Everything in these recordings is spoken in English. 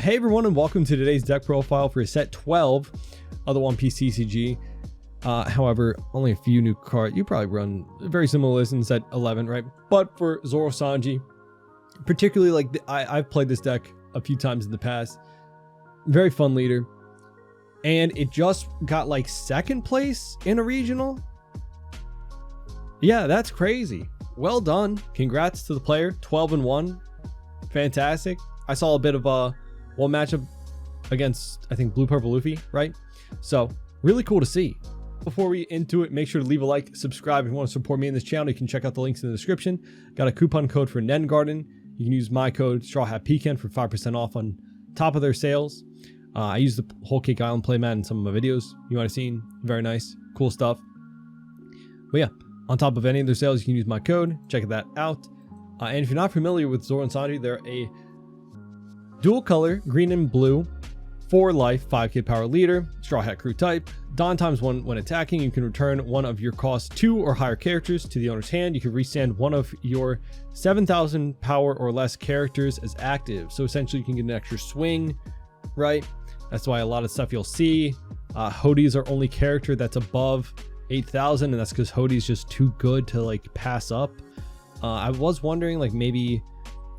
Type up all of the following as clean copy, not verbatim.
Hey everyone, and welcome to today's deck profile for set 12 of the One Piece TCG. However, only a few new cards. You probably run a very similar list in set 11, right? But for Zoro Sanji, particularly like I've played this deck a few times in the past. Very fun leader, and it just got like second place in a regional. Yeah, that's crazy. Well done. Congrats to the player. 12-1. Fantastic. I saw a bit of one matchup against, I think, Blue Purple Luffy, right? So really cool to see. Before we into it, make sure to leave a like, subscribe if you want to support me in this channel. You can check out the links in the description. Got a coupon code for Nen Garden. You can use my code Straw Hat Pecan for 5% off on top of their sales. I use the Whole Cake Island playmat in some of my videos you might have seen. Very nice, cool stuff. But yeah, on top of any of their sales, you can use my code. Check that out. And if you're not familiar with Zoro and Sanji, they're a dual color, green and blue, 4 life, 5k power leader, Straw Hat crew type. Dawn ×1 when attacking. You can return one of your cost 2 or higher characters to the owner's hand. You can restand one of your 7,000 power or less characters as active. So essentially you can get an extra swing, right? That's why a lot of stuff you'll see. Hodi's our only character that's above 8,000, and that's because Hodi's just too good to like pass up. I was wondering like maybe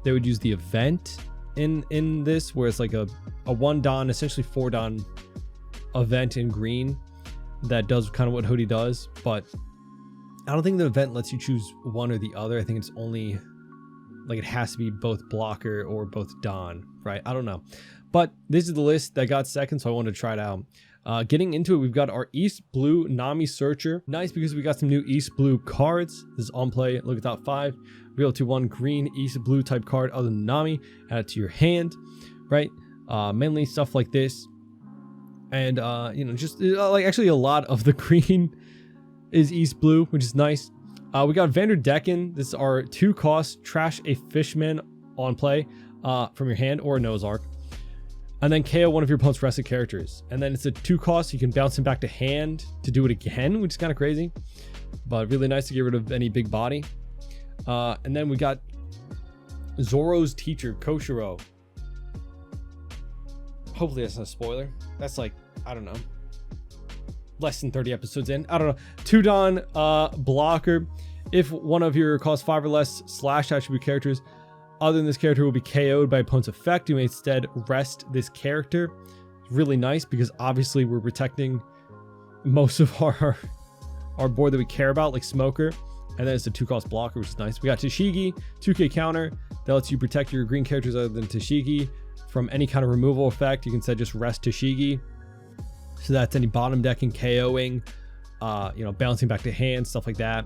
they would use the event in this, where it's like a 1 Dawn, essentially 4 Dawn event in green that does kind of what Hodi does, but I don't think the event lets you choose one or the other. I think it's only like it has to be both blocker or both Dawn, right? I don't know, but this is the list that got second, so I wanted to try it out. Getting into it, we've got our East Blue Nami Searcher. Nice because we got some new East Blue cards. This is on play. Look at top 5. Real to 1 green East Blue type card other than Nami. Add it to your hand, right? Mainly stuff like this. And, you know, just like actually a lot of the green is East Blue, which is nice. We got Vanderdecken. This is our 2 cost Trash a Fishman on play from your hand, or a Noah's Ark. And then KO one of your opponent's rested characters. And then it's a 2 cost. You can bounce him back to hand to do it again, which is kind of crazy, but really nice to get rid of any big body. And then we got Zoro's teacher, Koshiro. Hopefully that's not a spoiler. That's like, I don't know, less than 30 episodes in. I don't know. 2 Dawn blocker. If one of your cost 5 or less slash attribute characters other than this character will be KO'd by opponent's effect, you may instead rest this character. It's really nice because obviously we're protecting most of our board that we care about, like Smoker. And then it's a 2 cost blocker, which is nice. We got Tashigi, 2k counter. That lets you protect your green characters other than Tashigi from any kind of removal effect. You can instead just rest Tashigi. So that's any bottom decking, KOing, you know, bouncing back to hand, stuff like that.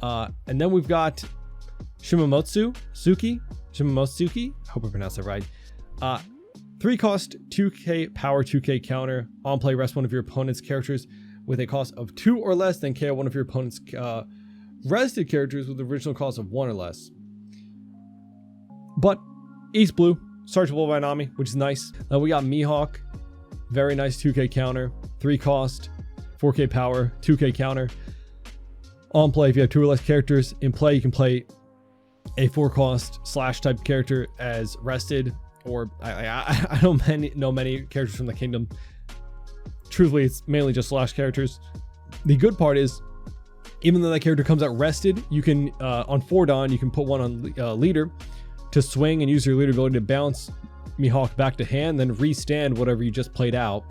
And then we've got Shimamotsuki. I hope I pronounced that right. 3 cost, 2k power, 2k counter. On play, rest one of your opponent's characters with a cost of 2 or less, then KO one of your opponent's rested characters with the original cost of 1 or less. But East Blue, searchable by Nami, which is nice. Then we got Mihawk, very nice 2k counter, 3 cost, 4k power, 2k counter. On play, if you have 2 or less characters in play, you can play a 4 cost slash type character as rested, or I don't know many characters from the kingdom. Truthfully, it's mainly just slash characters. The good part is, even though that character comes out rested, you can on 4 Dawn, you can put one on leader to swing and use your leader ability to bounce Mihawk back to hand, then restand whatever you just played out,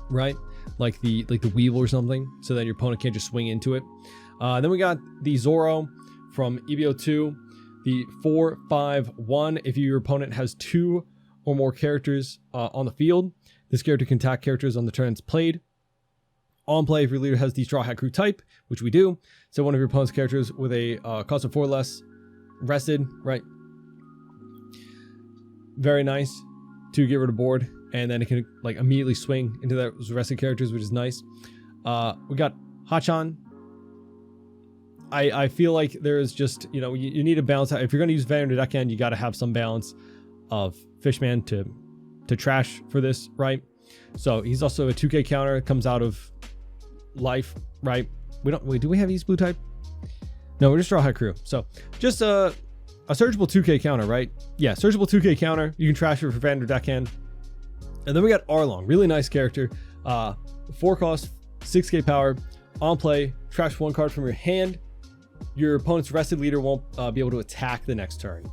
right? Like the Weevil or something, so that your opponent can't just swing into it. Then we got the Zoro from EBO2, the 4/5/1. If your opponent has 2 or more characters on the field, this character can attack characters on the turn it's played. On play, if your leader has the Straw Hat crew type, which we do, so one of your opponent's characters with a cost of 4 or less rested, right? Very nice to get rid of board, and then it can like immediately swing into those rested characters, which is nice. We got Hachan. I feel like there's just, you know, you need a balance. If you're going to use Vanderdecken, you got to have some balance of Fishman to trash for this, right? So he's also a 2k counter, comes out of life, right? Do we have East Blue type? No, we're just Straw Hat crew. So just a searchable 2k counter, right? Yeah, searchable 2k counter. You can trash it for Vander deckhand. And then we got Arlong, really nice character. 4 cost, 6k power. On play, trash 1 card from your hand. Your opponent's rested leader won't be able to attack the next turn,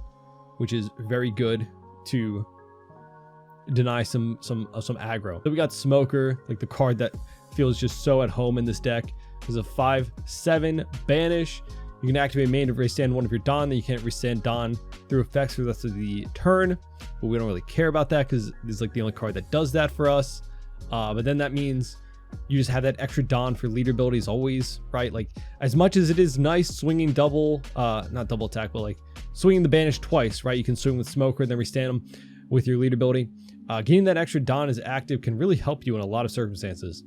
which is very good to deny some aggro. Then we got Smoker, like the card that feels just so at home in this deck. Is a 5/7 banish. You can activate main to restand one of your Don. Then you can't restand Don through effects for the rest of the turn, but we don't really care about that because it's like the only card that does that for us. But then that means you just have that extra Don for leader abilities always, right? Like, as much as it is nice swinging double, not double attack, but like swinging the banish twice, right? You can swing with Smoker, then restand them with your leader ability. Getting that extra Don as active can really help you in a lot of circumstances.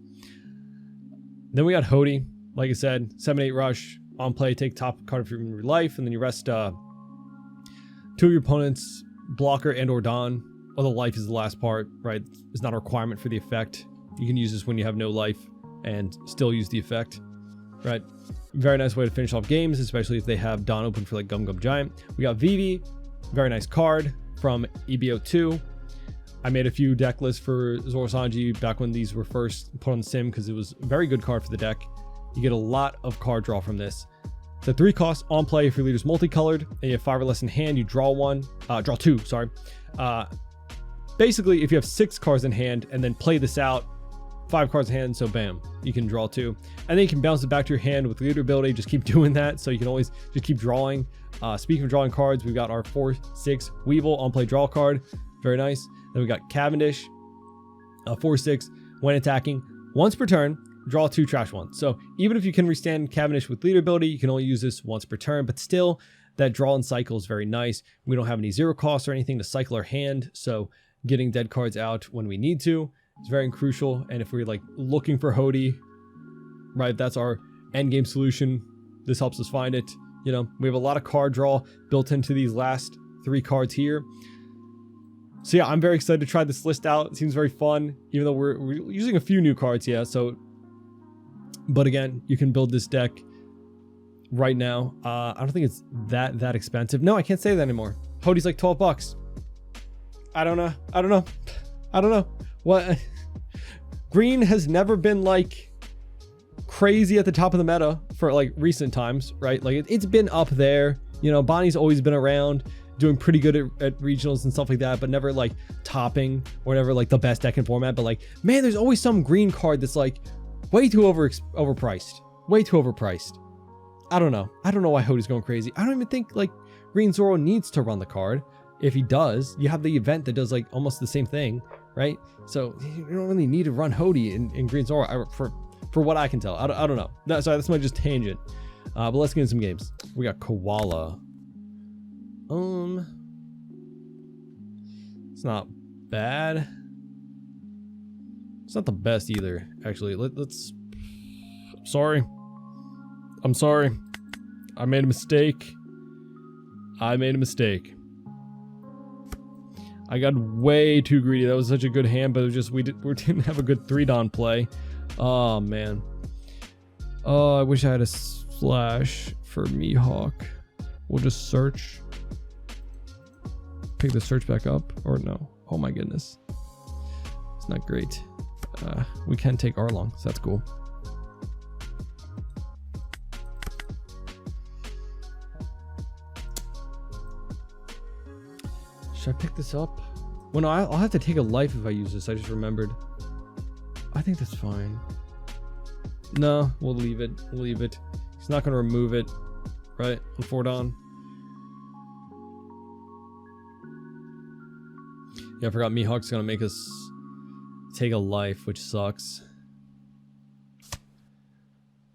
Then we got Hody, like I said, 7/8 rush. On play, take top card of your life, and then you rest 2 of your opponent's blocker and or Don. Although life is the last part, right? It's not a requirement for the effect. You can use this when you have no life and still use the effect, right? Very nice way to finish off games, especially if they have Don open for like Gum Gum Giant. We got Vivi, very nice card from EBO2. I made a few deck lists for Zoro Sanji back when these were first put on the sim because it was a very good card for the deck. You get a lot of card draw from this. It's a 3 cost on play if your leader's multicolored, and you have 5 or less in hand, you draw 2, sorry. Basically, if you have 6 cards in hand and then play this out, 5 cards in hand, so bam, you can draw 2. And then you can bounce it back to your hand with leader ability, just keep doing that, so you can always just keep drawing. Speaking of drawing cards, we've got our 4/6 Weevil on play draw card, very nice. Then we got Cavendish, 4/6, when attacking, once per turn, draw 2, trash 1. So even if you can restand Cavendish with leader ability, you can only use this once per turn, but still that draw and cycle is very nice. We don't have any 0 costs or anything to cycle our hand, so getting dead cards out when we need to is very crucial. And if we're like looking for Hody, right, that's our end game solution. This helps us find it. You know, we have a lot of card draw built into these last 3 cards here. So yeah, I'm very excited to try this list out. It seems very fun, even though we're using a few new cards, yeah. So, but again, you can build this deck right now. I don't think it's that expensive. No, I can't say that anymore. Hody's like $12. I don't know. What? Green has never been like crazy at the top of the meta for like recent times, right? Like it's been up there. You know, Bonnie's always been around, doing pretty good at regionals and stuff like that, but never like topping or never like the best deck in format. But like, man, there's always some green card that's like way too overpriced. Way too overpriced. I don't know why Hody's going crazy. I don't even think like Green Zoro needs to run the card. If he does, you have the event that does like almost the same thing, right? So you don't really need to run Hody in Green Zoro for what I can tell. I don't know. Sorry, that's my just tangent. But let's get into some games. We got Koala. It's not bad. It's not the best either, actually. Let's. I'm sorry. I made a mistake. I got way too greedy. That was such a good hand, but it was just we didn't have a good 3-Don play. Oh man. Oh, I wish I had a slash for Mihawk. We'll just search. Pick the search back up, or no? Oh my goodness, it's not great. We can take Arlong, so that's cool. Should I pick this up? Well, no, I'll have to take a life if I use this. I just remembered. I think that's fine. No, we'll leave it. He's not going to remove it, right? On 4-Don. Yeah, I forgot Mihawk's going to make us take a life, which sucks.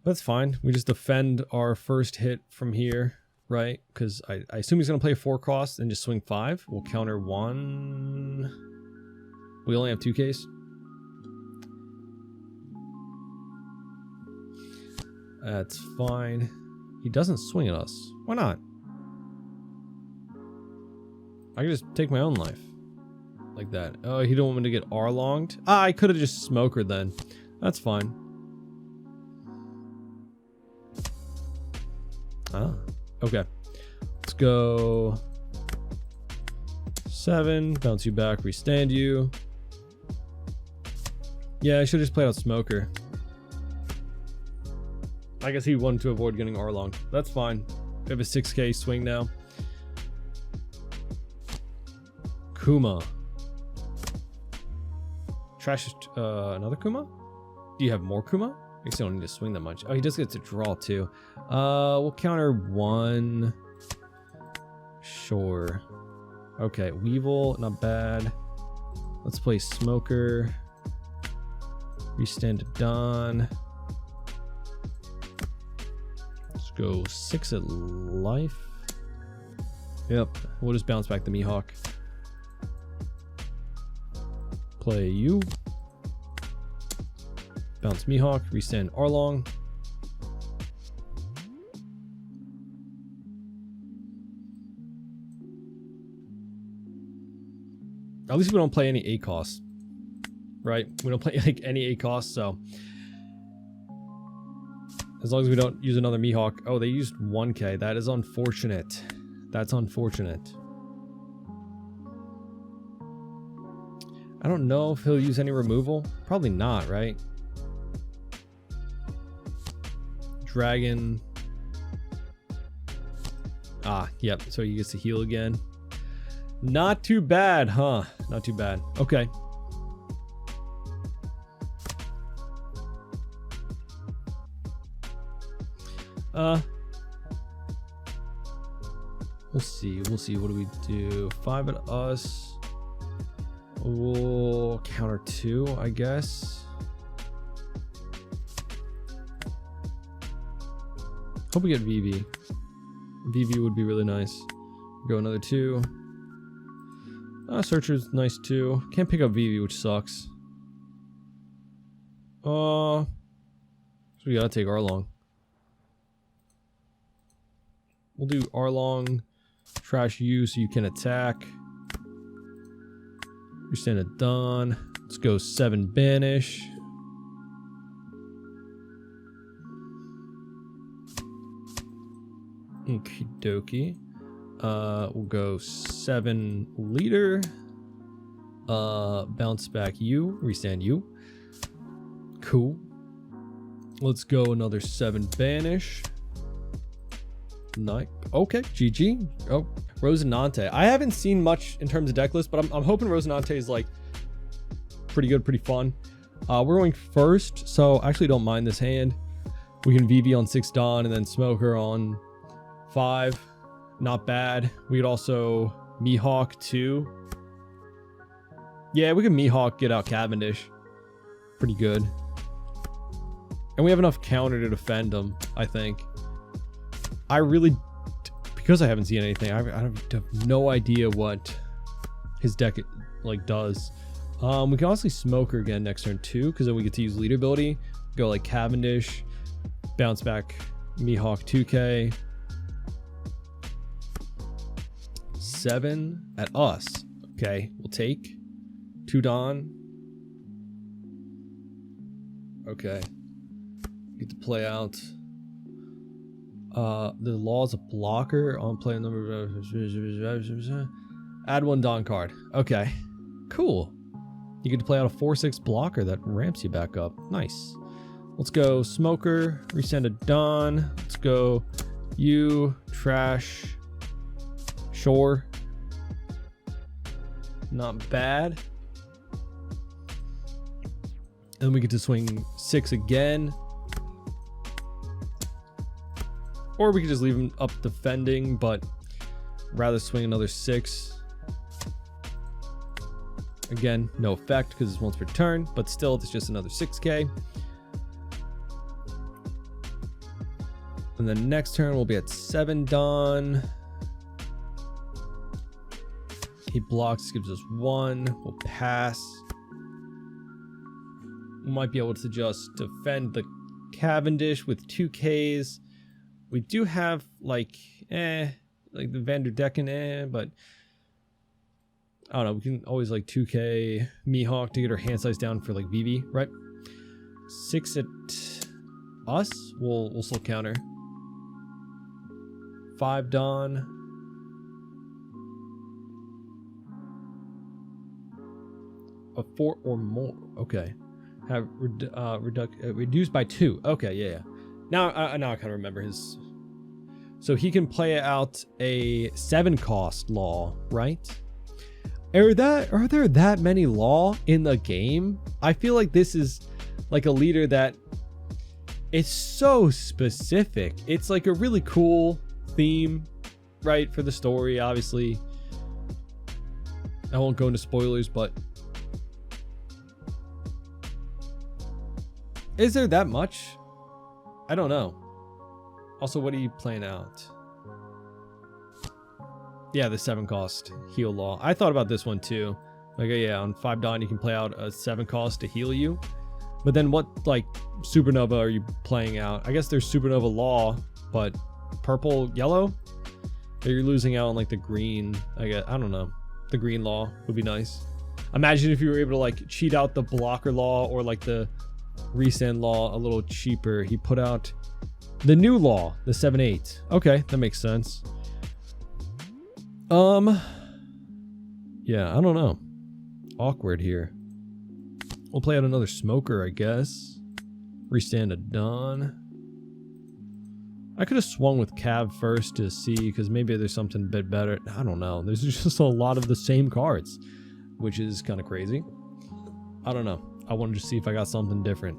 That's fine. We just defend our first hit from here, right? Because I assume he's going to play a 4 cost and just swing 5. We'll counter 1. We only have 2Ks. That's fine. He doesn't swing at us. Why not? I can just take my own life. Like that. Oh, he don't want me to get Arlonged? Ah, I could have just Smoker then. That's fine. Ah, okay. Let's go 7, bounce you back, restand you. Yeah, I should have just played out Smoker. I guess he wanted to avoid getting Arlong. That's fine. We have a 6k swing now. Kuma. Trash another Kuma? Do you have more Kuma? I guess you don't need to swing that much. Oh, he does get to draw too. We'll counter 1. Sure. Okay, Weevil, not bad. Let's play Smoker. Restand to Dawn. Let's go 6 at life. Yep, we'll just bounce back the Mihawk. Play you. Bounce Mihawk, restand Arlong. At least we don't play any 8 costs. Right? We don't play like any 8 costs, so as long as we don't use another Mihawk. Oh, they used 1k. That is unfortunate. That's unfortunate. I don't know if he'll use any removal. Probably not, right? Dragon. Ah, yep. So he gets to heal again. Not too bad, huh? Not too bad. Okay. We'll see. We'll see. What do we do? 5 at us. We'll counter 2, I guess. Hope we get VV. VV would be really nice. Go another 2. Searcher's nice too. Can't pick up VV, which sucks. So we gotta take Arlong. We'll do Arlong, trash you so you can attack. You're standing at Dawn. Let's go 7 banish. Okie dokie. We'll go 7 leader. Bounce back you, restand you. Cool. Let's go another 7 banish. Nice. Okay, GG. Oh, Rosinante. I haven't seen much in terms of deck list, but I'm hoping Rosinante is like pretty good, pretty fun. We're going first, so I actually don't mind this hand. We can VV on 6 Dawn and then Smoker on 5. Not bad. We could also Mihawk 2. Yeah, we can Mihawk, get out Cavendish. Pretty good. And we have enough counter to defend him, I think. I really, because I haven't seen anything, I have no idea what his deck like does. We can honestly Smoker again next turn too, because then we get to use leader ability. Go like Cavendish, bounce back Mihawk 2k. 7 at us. Okay, we'll take 2 Dawn. Okay. Get to play out. The laws of blocker on play number. Add 1 Dawn card. Okay. Cool. You get to play out a 4/6 blocker that ramps you back up. Nice. Let's go Smoker. Resend to Dawn. Let's go you. Trash. Sure. Not bad. And we get to swing 6 again. Or we could just leave him up defending, but rather swing another 6. Again, no effect because it's once per turn, but still it's just another 6k. And then next turn we'll be at 7 Dawn. He blocks, gives us 1. We'll pass. We might be able to just defend the Cavendish with 2Ks. We do have like the Vanderdecken, but I don't know. We can always like 2K Mihawk to get our hand size down for like VV, right? 6 at us. We'll still counter. 5 Dawn. of 4 or more. Okay. Have reduced by 2. Okay, yeah. Now I kind of remember his. So he can play out a 7 cost law, right? Are there that many law in the game? I feel like this is like a leader that it's so specific. It's like a really cool theme, right, for the story. Obviously, I won't go into spoilers, but is there that much? I don't know. Also, what are you playing out? Yeah, the 7 cost heal law. I thought about this one too. Like, yeah, on 5 Dawn you can play out a 7 cost to heal you. But then what, like, Supernova are you playing out? I guess there's Supernova law, but purple, yellow? Or you're losing out on like the green. I don't know. The green law would be nice. Imagine if you were able to like cheat out the blocker law or like the resend law a little cheaper. He put out the new law, the 7/8. Okay, that makes sense. Yeah, I don't know. Awkward here. We'll play out another smoker, I guess. Restand a Dawn. I could have swung with Cav first to see, because maybe there's something a bit better. I don't know. There's just a lot of the same cards, which is kind of crazy. I don't know. I wanted to see if I got something different.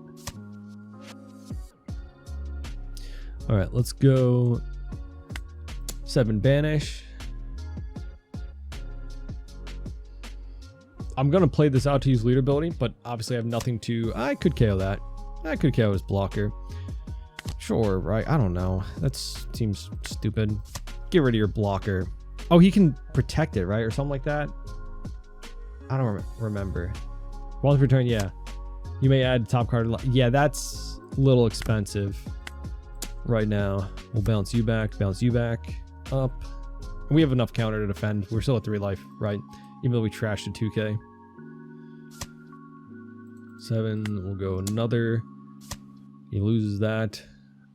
All right, let's go 7 Banish. I'm going to play this out to use leader ability, but obviously I have nothing to... I could KO that. I could KO his blocker. Sure, right? I don't know. That seems stupid. Get rid of your blocker. Oh, he can protect it, right? Or something like that? I don't remember. Once per turn, yeah. You may add top card. Yeah, that's a little expensive right now. We'll bounce you back up. And we have enough counter to defend. We're still at 3 life, right? Even though we trashed a 2k. 7, we'll go another. He loses that.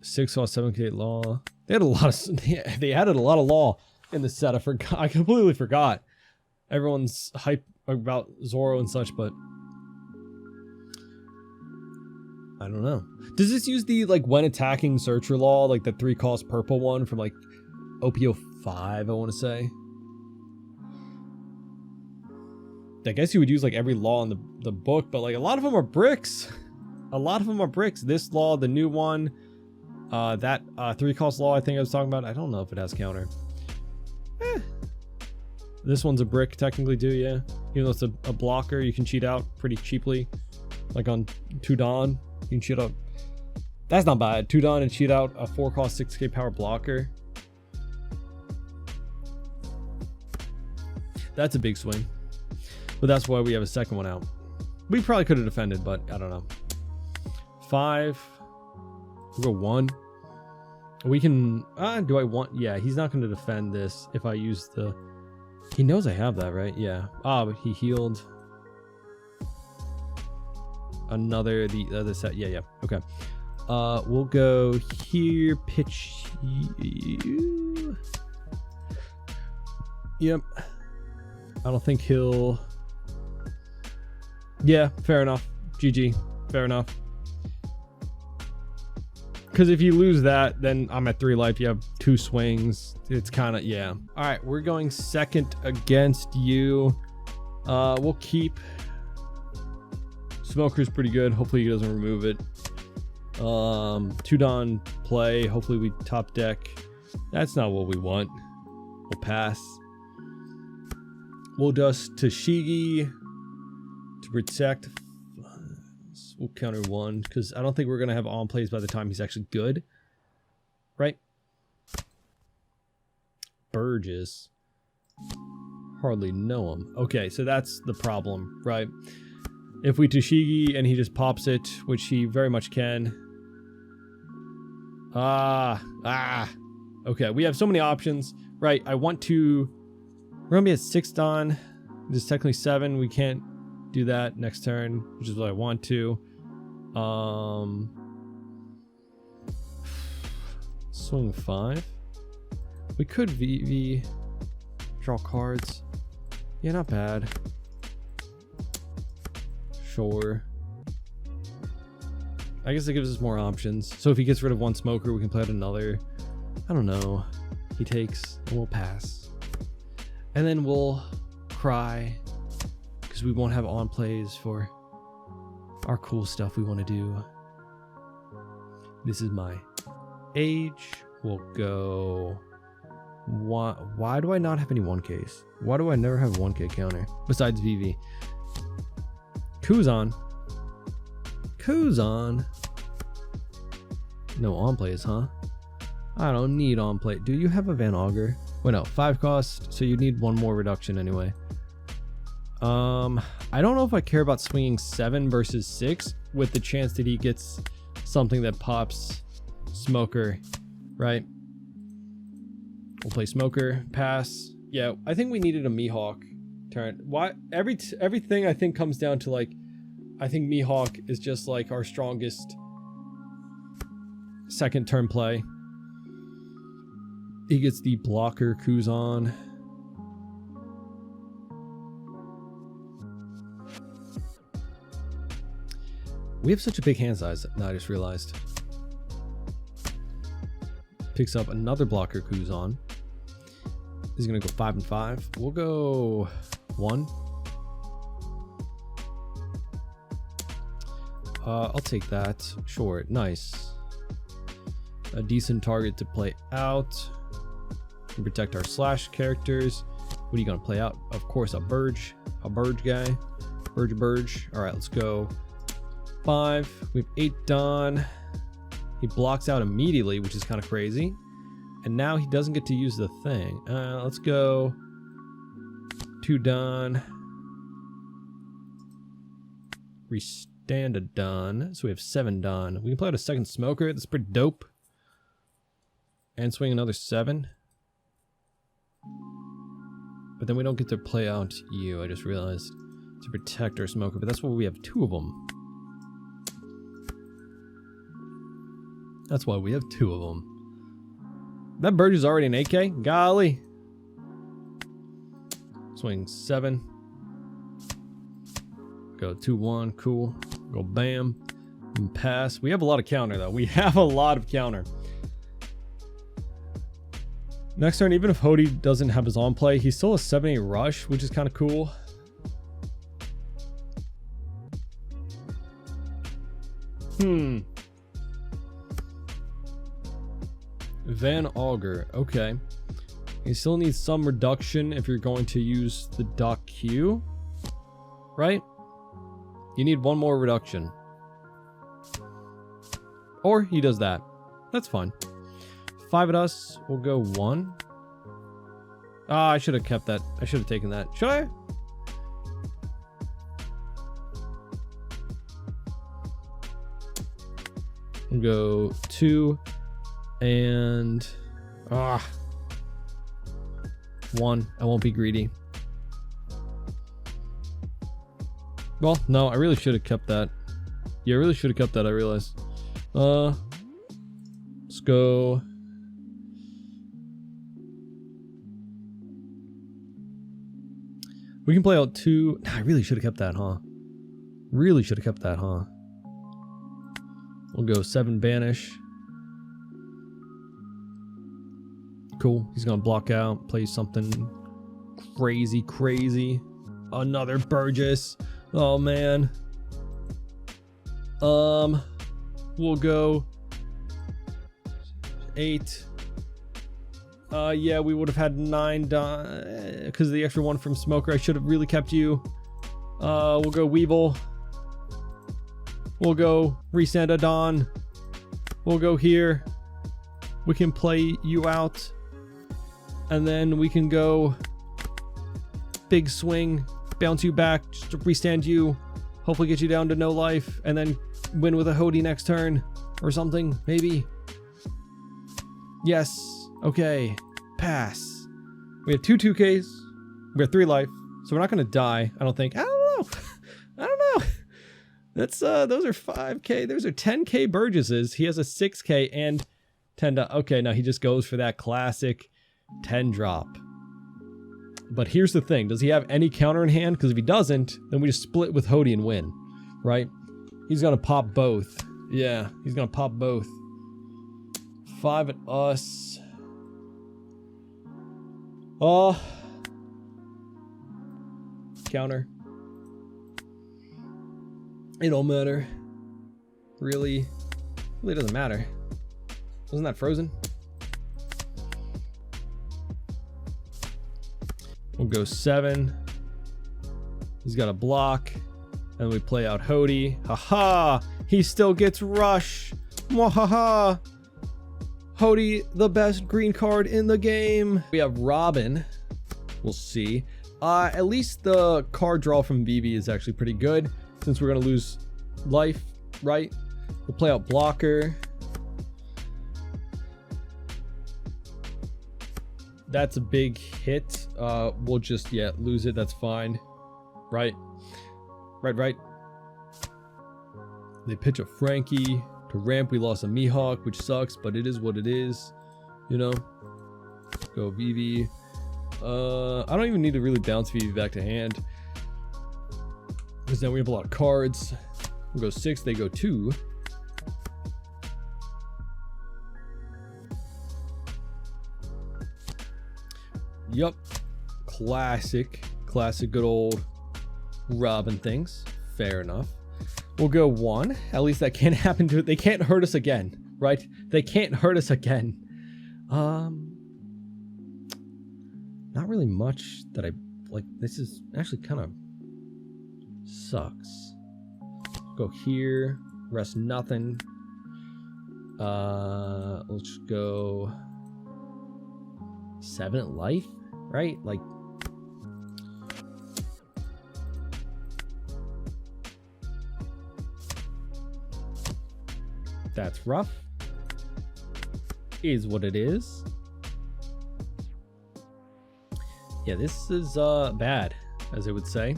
6 cost 7k law. They had a lot of. They added a lot of law in the set. I completely forgot. Everyone's hype about Zoro and such, but I don't know. Does this use the like when attacking searcher law, like the 3 cost purple one from like OP12? I want to say. I guess you would use like every law in the book, but like a lot of them are bricks. A lot of them are bricks. This law, the new one, that 3 cost law I think I was talking about. I don't know if it has counter. This one's a brick technically too, yeah. Even though it's a blocker, you can cheat out pretty cheaply. Like on 2 Dawn, you can cheat out. That's not bad. 2 Dawn and cheat out a 4 cost 6k power blocker. That's a big swing. But that's why we have a second one out. We probably could have defended, but I don't know. 5. We'll go 1. We can... do I want... Yeah, he's not going to defend this if I use the... He knows I have that, right? Yeah. But he healed. Another... The other set. Yeah. Okay. We'll go here. Pitch you. Yep. I don't think he'll... Yeah, fair enough. GG. Fair enough. Because if you lose that, then I'm at 3 life. You have 2 swings. It's kind of, yeah. All right, we're going second against you. We'll keep. Smoker's pretty good. Hopefully he doesn't remove it. 2 Dawn play. Hopefully we top deck. That's not what we want. We'll pass. We'll just Tashigi to protect. We'll counter 1 because I don't think we're going to have on plays by the time he's actually good. Right? Burgess. Hardly know him. Okay, so that's the problem, right? If we Tashigi and he just pops it, which he very much can. Okay, we have so many options. Right, I want to... We're going to be at 6 Dawn. This is technically 7. We can't do that next turn, which is what I want to. Swing 5. We could VV draw cards. Yeah, not bad. Sure. I guess it gives us more options. So if he gets rid of one smoker, we can play out another. I don't know. He takes, and we'll pass. And then we'll cry because we won't have on plays for our cool stuff we want to do. This is my age. We'll go. Why do I not have any 1Ks? Why do I never have 1K counter besides VV? Kuzan. No on plays, huh? I don't need on play. Do you have a Van Augur? Wait, no, 5 cost, so you need 1 more reduction anyway. I don't know if I care about swinging 7 versus 6 with the chance that he gets something that pops smoker, right? We'll play smoker, pass. Yeah, I think we needed a Mihawk turn. Why everything I think comes down to like, I think Mihawk is just like our strongest second turn play. He gets the blocker Kuzan. We have such a big hand size that I just realized. Picks up another blocker Kuzan. He's gonna go 5 and 5. We'll go 1. I'll take that. Sure, nice. A decent target to play out. We protect our slash characters. What are you gonna play out? Of course, a Burge guy. Burge. All right, let's go. 5. We have 8 done. He blocks out immediately, which is kind of crazy. And now he doesn't get to use the thing. Let's go. 2 done. Restand a done. So we have 7 done. We can play out a second smoker. That's pretty dope. And swing another 7. But then we don't get to play out you, I just realized. To protect our smoker. But that's why we have 2 of them. That's why we have 2 of them. That bird is already an 8K? Golly. Swing 7. Go 2-1. Cool. Go bam. And pass. We have a lot of counter, though. We have a lot of counter. Next turn, even if Hody doesn't have his on play, he still has 7-8 rush, which is kind of cool. Van Augur, okay. You still need some reduction if you're going to use the Doc Q, right? You need 1 more reduction. Or he does that. That's fine. 5 at us, we'll go 1. Ah, I should have kept that. I should have taken that. Should I? We'll go 2. And 1. I won't be greedy. Well, no, I really should have kept that. Yeah, I really should have kept that, I realized. Let's go. We can play out 2. I really should have kept that, huh? Really should have kept that, huh? We'll go 7 banish. Cool. He's gonna block out, play something crazy. Another Burgess. Oh man. We'll go 8. Yeah, we would have had 9 done because of the extra 1 from Smoker. I should have really kept you. We'll go Weevil. We'll go Resanda Dawn. We'll go here. We can play you out. And then we can go big swing, bounce you back, just to restand you, hopefully get you down to no life, and then win with a Hody next turn or something, maybe. Yes. Okay. Pass. We have 2 2Ks. We have 3 life, so we're not gonna die, I don't think. I don't know. I don't know. That's those are 5K. Those are 10K Burgesses. He has a 6K and 10. Okay, now he just goes for that classic 10 drop. But here's the thing, does he have any counter in hand? Because if he doesn't, then we just split with Hody and win. right? He's gonna pop both. Yeah, he's gonna pop both. 5 at us. Oh. Counter. It don't matter. Really doesn't matter. Wasn't that frozen? We'll go 7. He's got a block. And we play out Hody. Haha! He still gets rush. Mwahaha! Hody, the best green card in the game. We have Robin. We'll see. At least the card draw from Vivi is actually pretty good, since we're gonna lose life, right? We'll play out Blocker. That's a big hit. We'll just, lose it. That's fine. Right. Right. They pitch a Frankie. To ramp, we lost a Mihawk, which sucks, but it is what it is. You know? Let's go Vivi. I don't even need to really bounce Vivi back to hand, because then we have a lot of cards. We'll go 6, they go 2. Yup. Classic good old Robin things. Fair enough. We'll go 1. At least that can't happen to it. They can't hurt us again, right? They can't hurt us again. Not really much that I like. This is actually kind of sucks. Go here. Rest nothing. Let's go 7 at life, right? Like, that's rough. Is what it is. Yeah, this is bad, as I would say.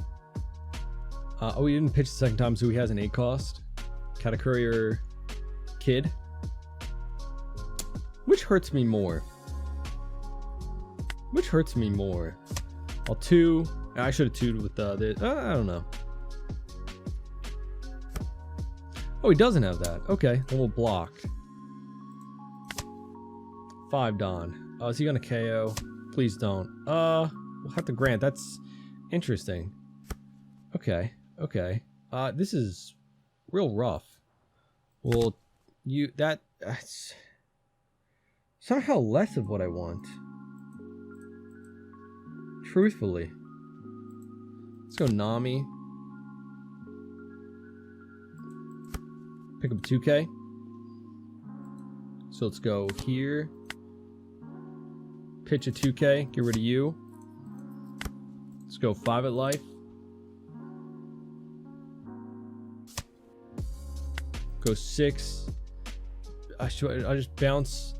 Oh, we didn't pitch the second time, so he has an 8 cost. Katakuri or Kid. Which hurts me more? Which hurts me more? I'll 2. I should have 2'd with the I don't know. Oh, he doesn't have that. Okay, then we'll block. 5 Don. Is he gonna KO? Please don't. We'll have to grant. That's interesting. Okay. This is real rough. Well, that's somehow less of what I want. Truthfully. Let's go Nami. Pick up a 2K. So let's go here. Pitch a 2K. Get rid of you. Let's go 5 at life. Go 6. I just bounce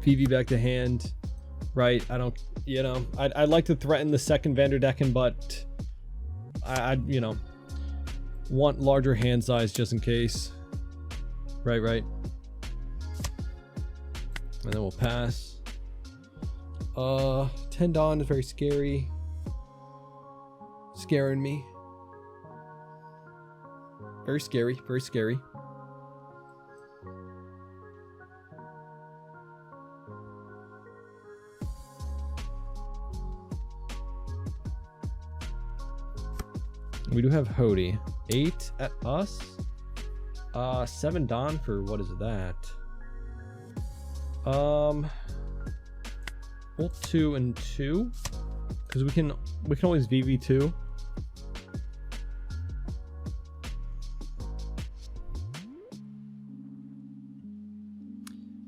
PV back to hand. Right? I don't, I'd like to threaten the second Vanderdecken, but I'd want larger hand size just in case. Right. And then we'll pass. 10 Dawn is very scary. Scaring me. Very scary. We do have Hody. 8 at us. 7 Dawn for what is that? We'll 2 and 2. Because we can always VV2.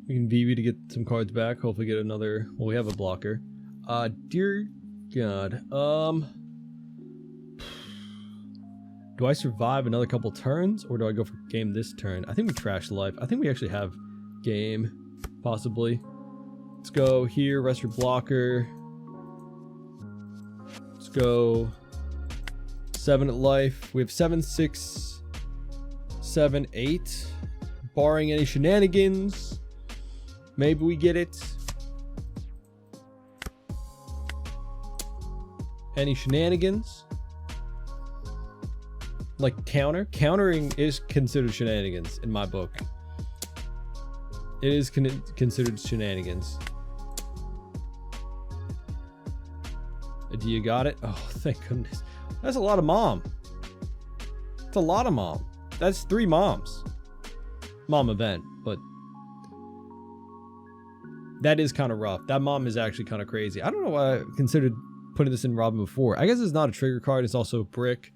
We can VV to get some cards back. Hopefully get another. Well, we have a blocker. Dear God. Do I survive another couple turns, or do I go for game this turn? I think we trash life. I think we actually have game, possibly. Let's go here, rest your blocker. Let's go 7 at life. We have 7, 6, 7, 8. Barring any shenanigans, maybe we get it. Any shenanigans? like countering is considered shenanigans in my book. It is considered shenanigans. Do you got it? Oh, thank goodness. That's a lot of mom. It's a lot of mom. That's 3 moms. Mom event, but that is kind of rough. That mom is actually kind of crazy. I don't know why I considered putting this in Robin before. I guess it's not a trigger card. It's also a brick.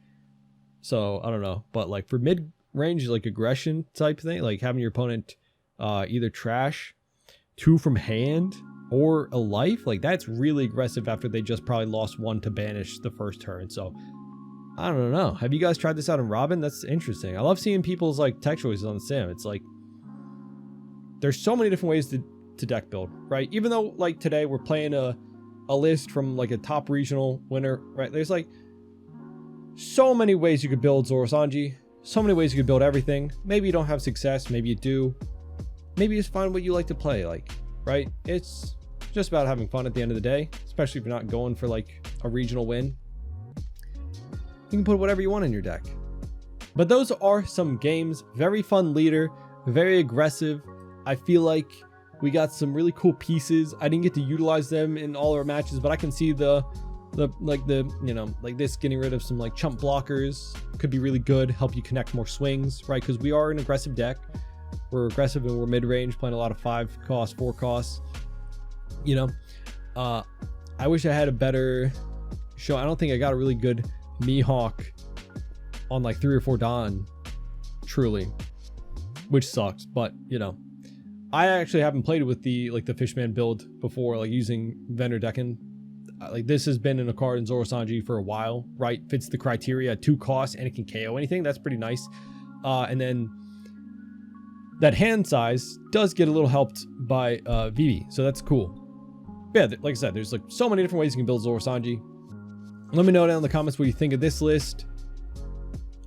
So I don't know. But like for mid-range, like aggression type thing, like having your opponent either trash 2 from hand or a life, like that's really aggressive after they just probably lost 1 to banish the first turn. So I don't know. Have you guys tried this out in Robin? That's interesting. I love seeing people's like tech choices on the sim. It's like there's so many different ways to deck build, right? Even though like today we're playing a list from like a top regional winner, right? There's like so many ways you could build Zoro Sanji, so many ways you could build everything. Maybe you don't have success, maybe you do. Maybe you just find what you like to play, like, right? It's just about having fun at the end of the day, especially if you're not going for like a regional win. You can put whatever you want in your deck. But those are some games. Very fun leader, very aggressive. I feel like we got some really cool pieces. I didn't get to utilize them in all our matches, but I can see the you know, like this getting rid of some like chump blockers could be really good, help you connect more swings, right? Because we are an aggressive deck. We're aggressive and we're mid-range, playing a lot of 5 costs, 4 costs. You know, I wish I had a better show. I don't think I got a really good Mihawk on like 3 or 4 Dawn, truly, which sucks. But you know, I actually haven't played with the like the Fishman build before, like using Vendor Decken. Like this has been in a card in Zoro Sanji for a while, right? Fits the criteria at 2 costs and it can KO anything. That's pretty nice. And then that hand size does get a little helped by Vivi, so that's cool. Yeah, like I said, there's like so many different ways you can build Zoro Sanji. Let me know down in the comments what you think of this list.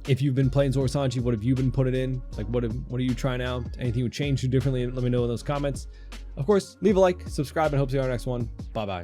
If you've been playing Zoro Sanji, what have you been putting in? Like what are you trying out? Anything would change you differently? Let me know in those comments. Of course, leave a like, subscribe, and hope to see you on our next one. Bye bye.